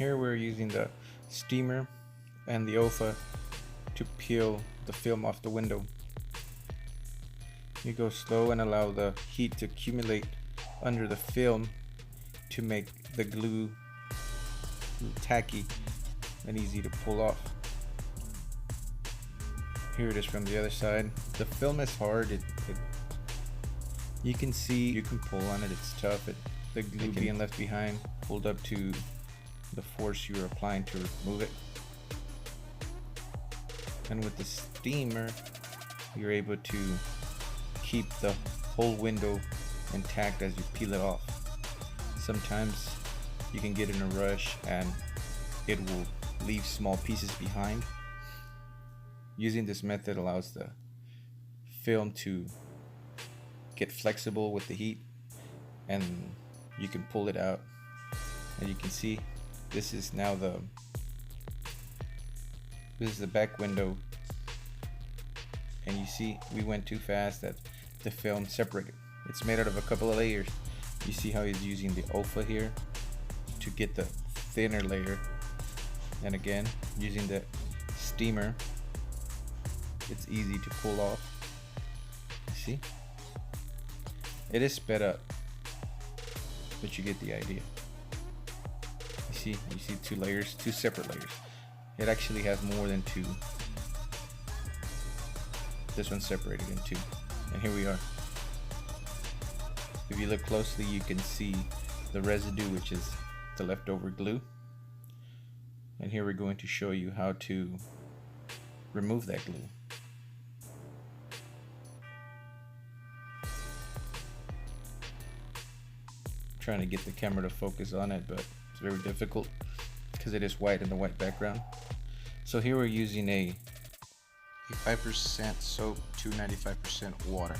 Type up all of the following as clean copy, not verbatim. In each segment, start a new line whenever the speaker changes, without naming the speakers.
Here we're using the steamer and the OFA to peel the film off the window. You go slow and allow the heat to accumulate under the film to make the glue tacky and easy to pull off. Here it is from the other side. The film is hard. You can see, you can pull on it, it's tough. The glue being left behind, pulled up to the force you're applying to remove it. And with the steamer, you're able to keep the whole window intact as you peel it off. Sometimes you can get in a rush and it will leave small pieces behind. Using this method allows the film to get flexible with the heat, and you can pull it out. And you can see this is now the back window, and you see we went too fast that the film separated. It's made out of a couple of layers. You see how he's using the OFA here to get the thinner layer, and again using the steamer, it's easy to pull off. You see, it is sped up, but you get the idea. You see two layers, two separate layers. It actually has more than two. This one's separated in two, and here we are. If you look closely, you can see the residue, which is the leftover glue. And here we're going to show you how to remove that glue. I'm trying to get the camera to focus on it, but it's very difficult because it is white in the white background. So here we're using a 5% soap to 95% water.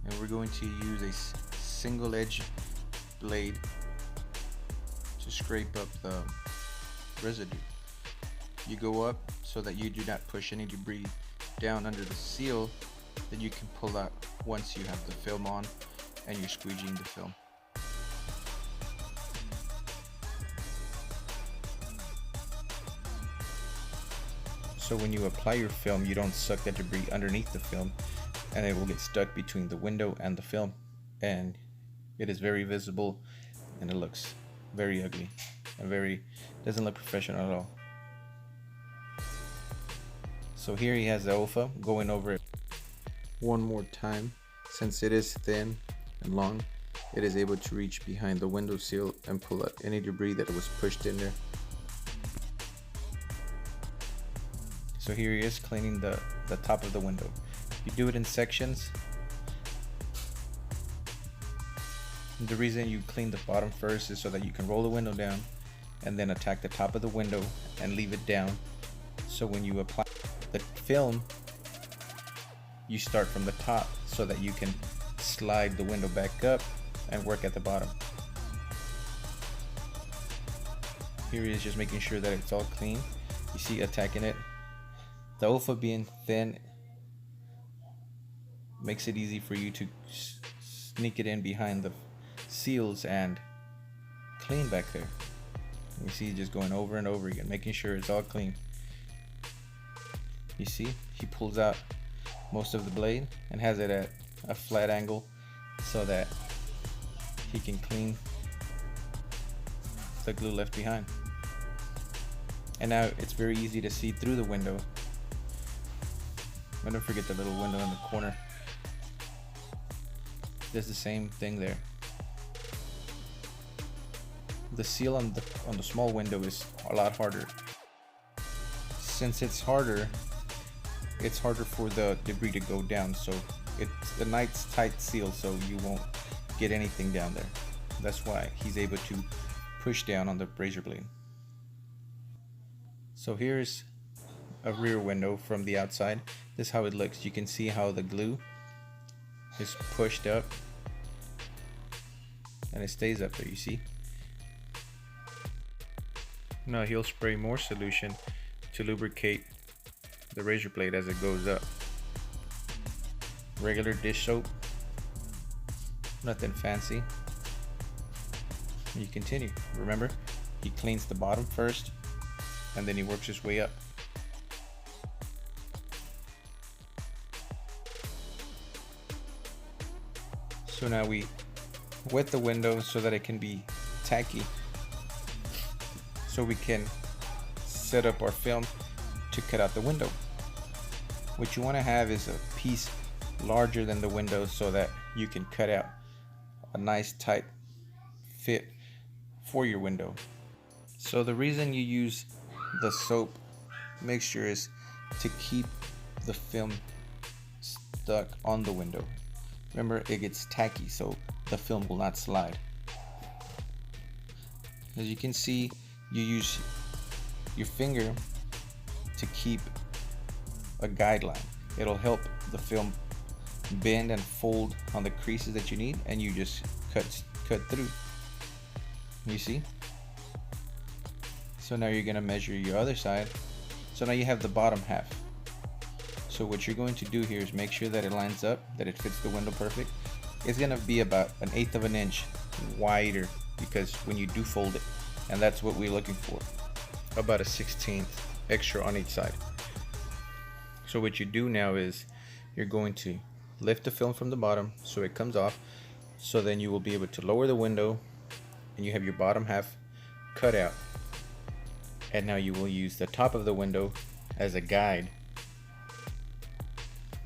And we're going to use a single edge blade to scrape up the residue. You go up so that you do not push any debris down under the seal that you can pull out once you have the film on and you're squeegeeing the film. So when you apply your film, you don't suck that debris underneath the film, and it will get stuck between the window and the film, and it is very visible, and it looks very ugly and doesn't look professional at all. So here he has the OFA going over it one more time. Since it is thin and long, it is able to reach behind the window seal and pull out any debris that was pushed in there. So here he is cleaning the top of the window. You do it in sections. The reason you clean the bottom first is so that you can roll the window down and then attack the top of the window and leave it down. So when you apply the film, you start from the top so that you can slide the window back up and work at the bottom. Here he is just making sure that it's all clean. You see, attacking it. The OFA being thin makes it easy for you to sneak it in behind the seals and clean back there. You see, just going over and over again, making sure it's all clean. You see, he pulls out most of the blade and has it at a flat angle so that he can clean the glue left behind. And now it's very easy to see through the window. Don't forget the little window in the corner. There's the same thing there. The seal on the small window is a lot harder. Since it's harder for the debris to go down, so it's a nice tight seal, so you won't get anything down there. That's why he's able to push down on the razor blade. So here's a rear window from the outside. This is how it looks. You can see how the glue is pushed up and it stays up there, you see. Now he'll spray more solution to lubricate the razor blade as it goes up. Regular dish soap, nothing fancy. You continue. Remember, He cleans the bottom first, and then he works his way up. So now we wet the window so that it can be tacky, so we can set up our film to cut out the window. What you want to have is a piece larger than the window so that you can cut out a nice tight fit for your window. So the reason you use the soap mixture is to keep the film stuck on the window. Remember, it gets tacky, so the film will not slide. As you can see, you use your finger to keep a guideline. It'll help the film bend and fold on the creases that you need, and you just cut through. You see? So now you're gonna measure your other side. So now you have the bottom half. So what you're going to do here is make sure that it lines up, that it fits the window perfect. It's gonna be about 1/8 of an inch wider, because when you do fold it, and that's what we're looking for, about a 1/16 extra on each side. So what you do now is you're going to lift the film from the bottom so it comes off, so then you will be able to lower the window and you have your bottom half cut out. And now you will use the top of the window as a guide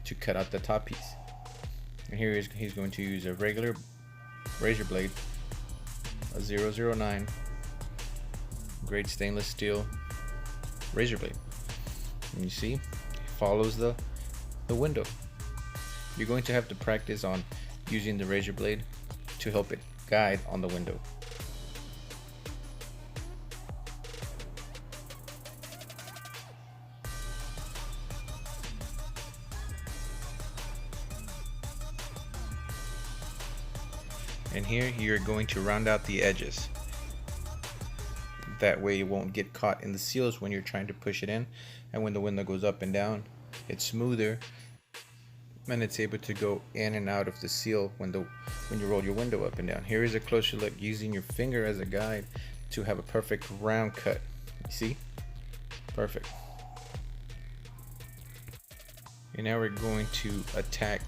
to cut out the top piece. And here he's going to use a regular razor blade, a 009 grade stainless steel razor blade. And you see, it follows the window. You're going to have to practice on using the razor blade to help it guide on the window. And here you're going to round out the edges. That way it won't get caught in the seals when you're trying to push it in, and when the window goes up and down, it's smoother and it's able to go in and out of the seal when you roll your window up and down. Here is a closer look using your finger as a guide to have a perfect round cut. You see? Perfect. And now we're going to attack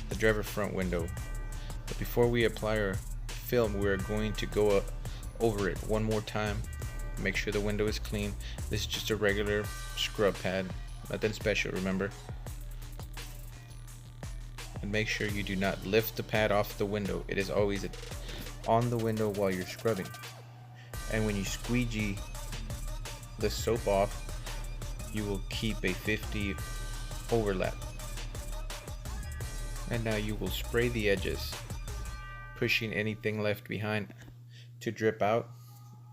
the driver front window. But before we apply our film, we're going to go over it one more time. Make sure the window is clean. This is just a regular scrub pad, nothing special, remember. And make sure you do not lift the pad off the window. It is always on the window while you're scrubbing. And when you squeegee the soap off, you will keep a 50 overlap. And now you will spray the edges, pushing anything left behind to drip out,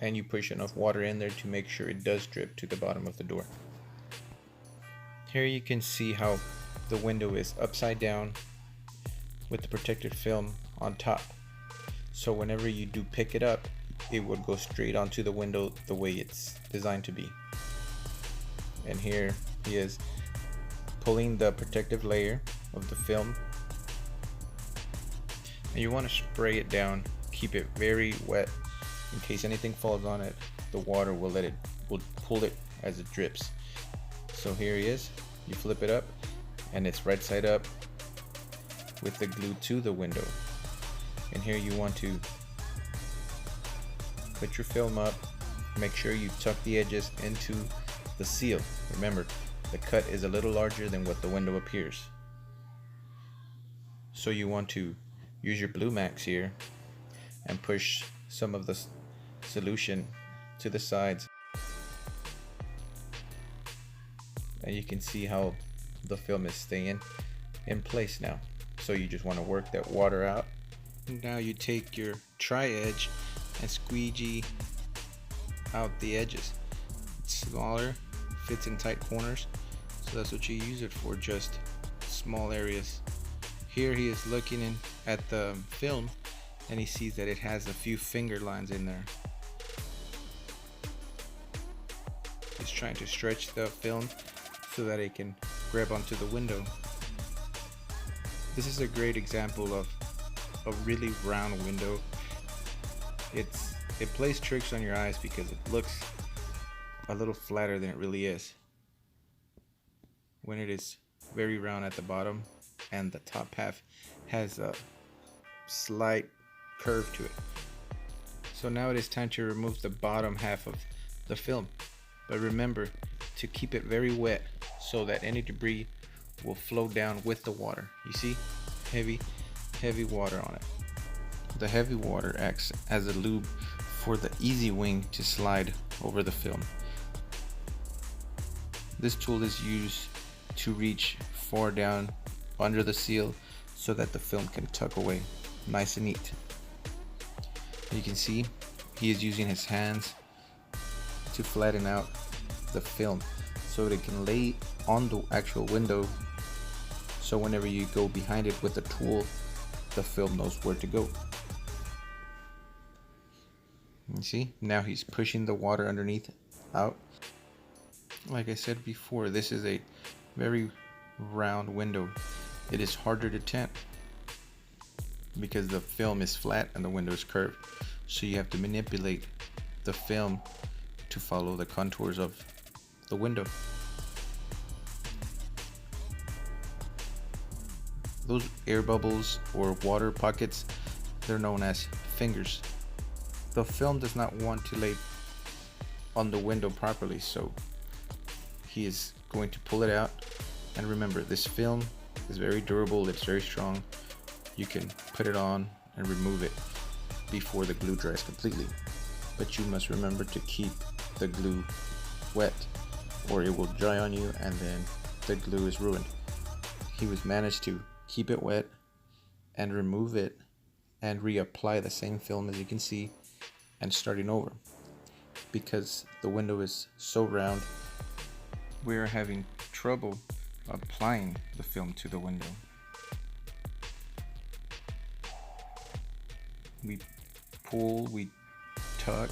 and you push enough water in there to make sure it does drip to the bottom of the door. Here you can see how the window is upside down with the protected film on top. So whenever you do pick it up, it would go straight onto the window the way it's designed to be. And here he is pulling the protective layer of the film. And you want to spray it down, keep it very wet in case anything falls on it. The water will pull it as it drips. So here he is. You flip it up and it's right side up with the glue to the window. And here you want to put your film up, make sure you tuck the edges into the seal. Remember, the cut is a little larger than what the window appears. So you want to use your Blue Max here and push some of the solution to the sides. And you can see how the film is staying in place now. So you just want to work that water out. Now you take your tri-edge and squeegee out the edges. It's smaller, fits in tight corners, so that's what you use it for, just small areas. Here he is looking in at the film and he sees that it has a few finger lines in there. He's trying to stretch the film so that it can grab onto the window. This is a great example of a really round window. It's it plays tricks on your eyes because it looks a little flatter than it really is when it is very round at the bottom, and the top half has a slight curve to it. So now it is time to remove the bottom half of the film, but remember to keep it very wet so that any debris will flow down with the water. You see, heavy water on it. The heavy water acts as a lube for the easy wing to slide over the film. This tool is used to reach far down under the seal so that the film can tuck away nice and neat. You can see he is using his hands to flatten out the film so that it can lay on the actual window, so whenever you go behind it with the tool, the film knows where to go. You see, now he's pushing the water underneath out. Like I said before, this is a very round window. It is harder to tint because the film is flat and the window is curved. So you have to manipulate the film to follow the contours of the window. Those air bubbles or water pockets, they're known as fingers. The film does not want to lay on the window properly, so he is going to pull it out. And remember, this film is very durable, it's very strong. You can put it on and remove it before the glue dries completely, but you must remember to keep the glue wet or it will dry on you and then the glue is ruined. He was managed to keep it wet and remove it and reapply the same film, as you can see, and starting over. Because the window is so round, we're having trouble applying the film to the window. We pull, we tuck,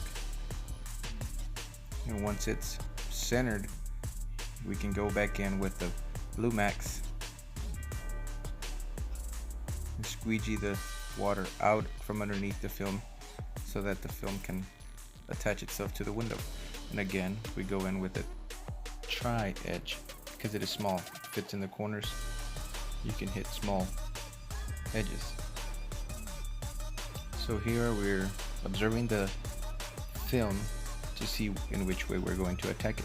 and once it's centered, we can go back in with the Blue Max and squeegee the water out from underneath the film so that the film can attach itself to the window. And again, we go in with a tri edge because it is small, it fits in the corners. You can hit small edges. So here we're observing the film to see in which way we're going to attack it,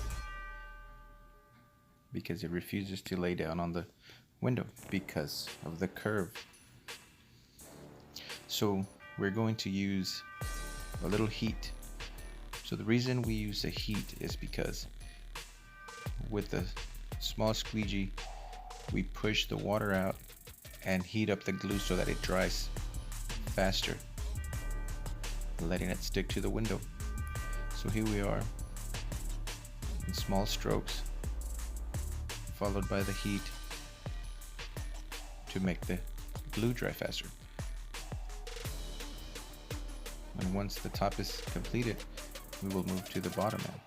because it refuses to lay down on the window because of the curve. So we're going to use a little heat. So the reason we use the heat is because with the small squeegee we push the water out and heat up the glue so that it dries faster, letting it stick to the window. So here we are in small strokes, followed by the heat to make the glue dry faster. And once the top is completed, we will move to the bottom end.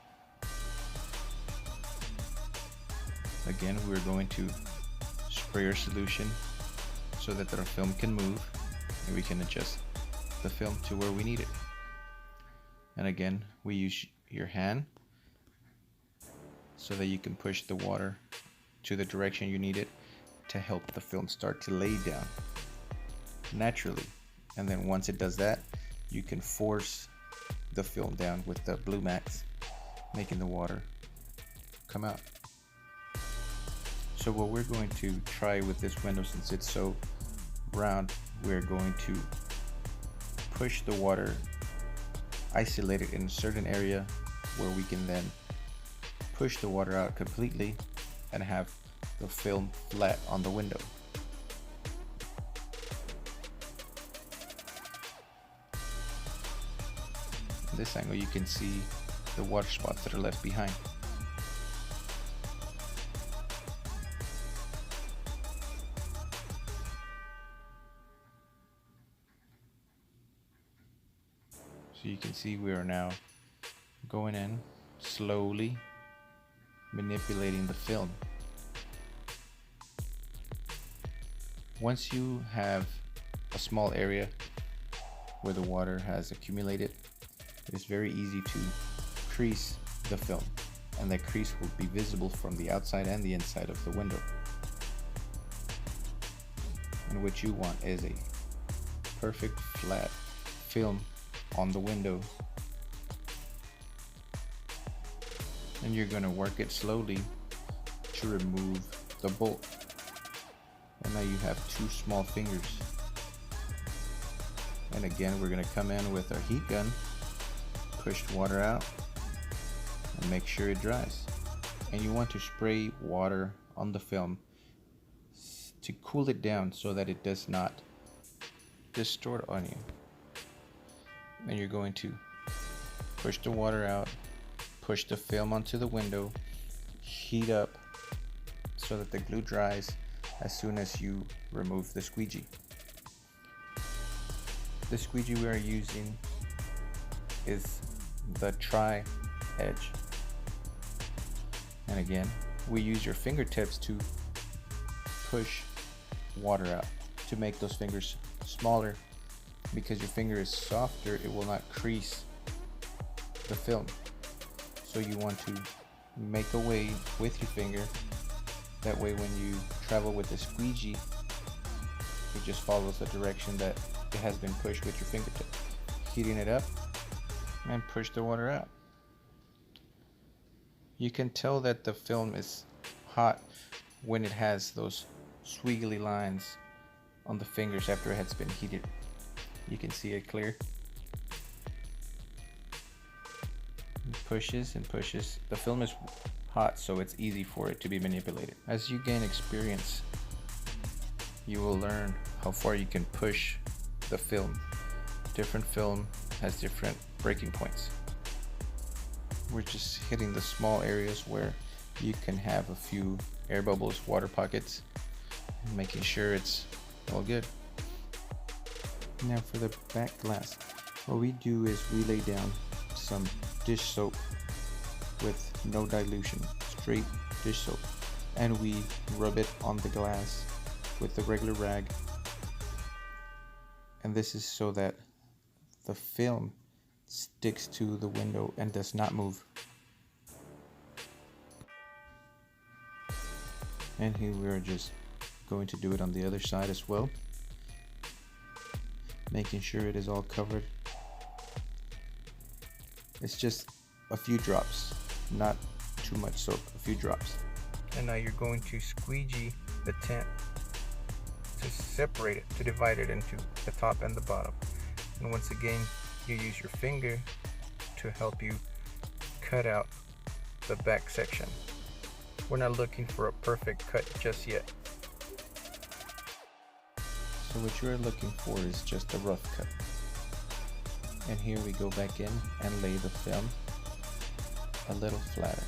Again, we're going to spray our solution so that our film can move and we can adjust the film to where we need it. And again, we use your hand so that you can push the water to the direction you need it to help the film start to lay down naturally. And then once it does that, you can force the film down with the Blue Max, making the water come out. So what we're going to try with this window, since it's so round, we're going to push the water, isolate it in a certain area where we can then push the water out completely and have the film flat on the window. In this angle you can see the water spots that are left behind. So you can see we are now going in slowly, manipulating the film. Once you have a small area where the water has accumulated, It's very easy to crease the film, and that crease will be visible from the outside and the inside of the window. And what you want is a perfect flat film on the window, and you're going to work it slowly to remove the bolt. And now you have two small fingers. And again, we're going to come in with our heat gun, push the water out, and make sure it dries. And you want to spray water on the film to cool it down so that it does not distort on you. And you're going to push the water out, push the film onto the window, heat up so that the glue dries as soon as you remove the squeegee. The squeegee we are using is the tri-edge. And again, we use your fingertips to push water out to make those fingers smaller. Because your finger is softer, it will not crease the film. So you want to make a way with your finger. That way when you travel with the squeegee, it just follows the direction that it has been pushed with your fingertip. Heating it up and push the water out. You can tell that the film is hot when it has those squiggly lines on the fingers after it has been heated. You can see it clear. It pushes and pushes. The film is hot, so it's easy for it to be manipulated. As you gain experience, you will learn how far you can push the film. Different film has different breaking points. We're just hitting the small areas where you can have a few air bubbles, water pockets, and making sure it's all good. Now for the back glass, what we do is we lay down some dish soap with no dilution, straight dish soap, and we rub it on the glass with the regular rag. And this is so that the film sticks to the window and does not move. And here we're just going to do it on the other side as well, making sure it is all covered. It's just a few drops, not too much soap, a few drops. And now you're going to squeegee the tent to separate it, to divide it into the top and the bottom. And once again, you use your finger to help you cut out the back section. We're not looking for a perfect cut just yet. So what you're looking for is just a rough cut. And here we go back in and lay the film a little flatter.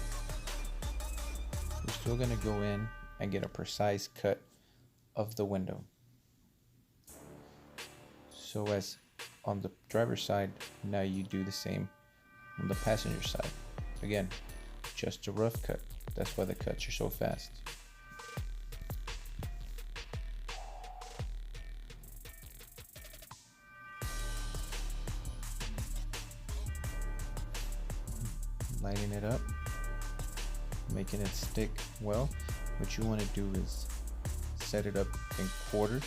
We're still going to go in and get a precise cut of the window. So as on the driver's side, now you do the same on the passenger side. Again, just a rough cut. That's why the cuts are so fast. Lining it up, making it stick well. What you want to do is set it up in quarters.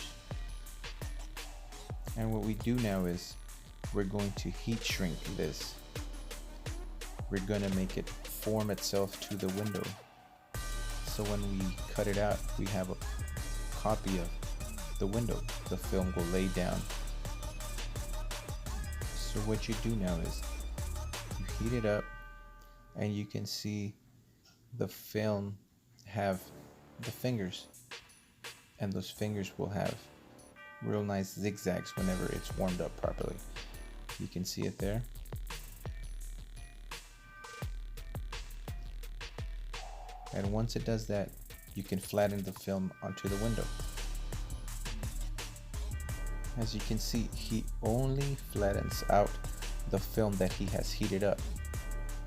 And what we do now is we're going to heat shrink this. We're going to make it form itself to the window. So when we cut it out, we have a copy of the window. The film will lay down. So what you do now is you heat it up, and you can see the film have the fingers, and those fingers will have real nice zigzags whenever it's warmed up properly. You can see it there. And once it does that, you can flatten the film onto the window. As you can see, he only flattens out the film that he has heated up.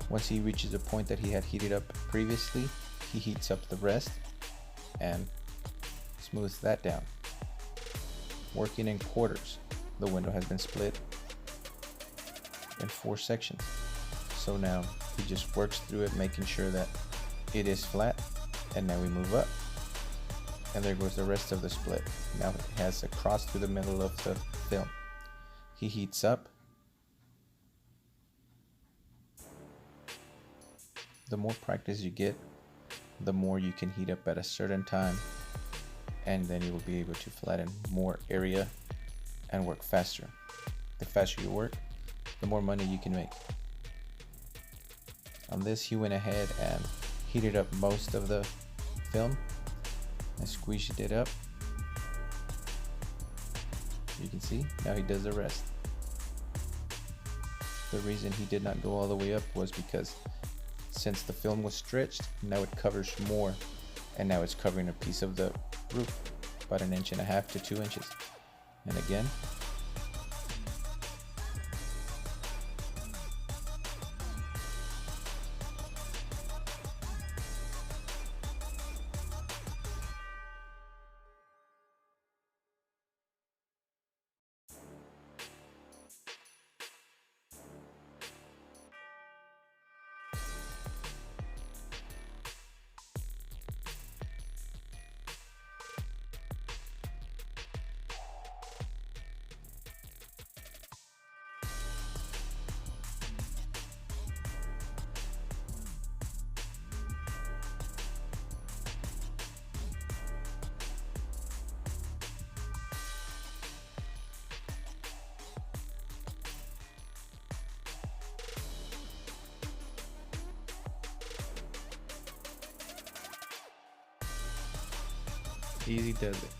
Once he reaches a point that he had heated up previously, he heats up the rest and smooths that down. Working in quarters, the window has been split in 4 sections. So now he just works through it, making sure that it is flat. And now we move up, and there goes the rest of the split. Now it has a cross through the middle of the film. He heats up. The more practice you get, the more you can heat up at a certain time, and then you will be able to flatten more area and work faster. The faster you work, the more money you can make. On this, he went ahead and heated up most of the film and squeezed it up. You can see, now he does the rest. The reason he did not go all the way up was because since the film was stretched, now it covers more, and now it's covering a piece of the roof, about 1.5 inches to 2 inches. And again, easy does it.